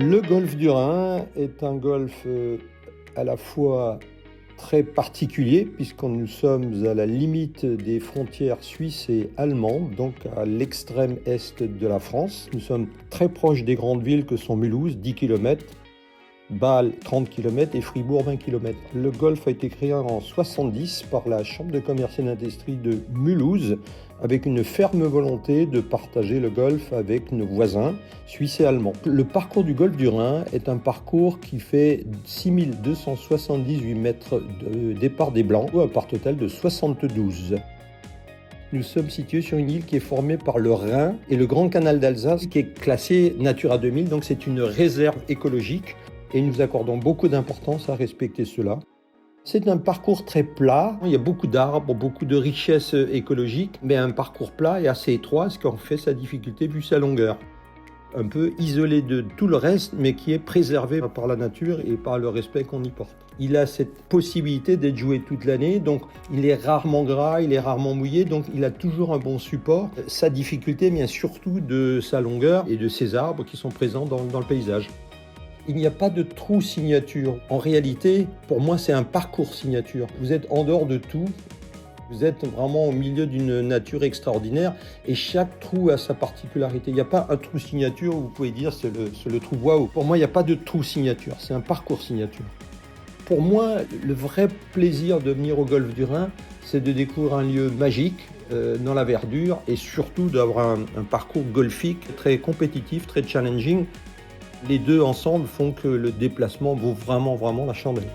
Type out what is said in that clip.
Le golfe du Rhin est un golfe à la fois très particulier puisque nous sommes à la limite des frontières suisses et allemandes, donc à l'extrême est de la France. Nous sommes très proches des grandes villes que sont Mulhouse, 10 km, Bâle, 30 km et Fribourg, 20 km. Le golfe a été créé en 1970 par la Chambre de commerce et d'industrie de Mulhouse avec une ferme volonté de partager le golfe avec nos voisins suisses et allemands. Le parcours du golfe du Rhin est un parcours qui fait 6278 mètres de départ des Blancs, ou un part total de 72. Nous sommes situés sur une île qui est formée par le Rhin et le Grand Canal d'Alsace qui est classé Natura 2000, donc c'est une réserve écologique et nous accordons beaucoup d'importance à respecter cela. C'est un parcours très plat, il y a beaucoup d'arbres, beaucoup de richesses écologiques, mais un parcours plat et assez étroit, ce qui en fait sa difficulté vu sa longueur. Un peu isolé de tout le reste, mais qui est préservé par la nature et par le respect qu'on y porte. Il a cette possibilité d'être joué toute l'année, donc il est rarement gras, il est rarement mouillé, donc il a toujours un bon support. Sa difficulté vient surtout de sa longueur et de ses arbres qui sont présents dans le paysage. Il n'y a pas de trou signature. En réalité, pour moi, c'est un parcours signature. Vous êtes en dehors de tout. Vous êtes vraiment au milieu d'une nature extraordinaire et chaque trou a sa particularité. Il n'y a pas un trou signature où vous pouvez dire c'est le trou waouh. Pour moi, il n'y a pas de trou signature. C'est un parcours signature. Pour moi, le vrai plaisir de venir au golfe du Rhin, c'est de découvrir un lieu magique dans la verdure et surtout d'avoir un parcours golfique très compétitif, très challenging. Les deux ensemble font que le déplacement vaut vraiment la chandelle.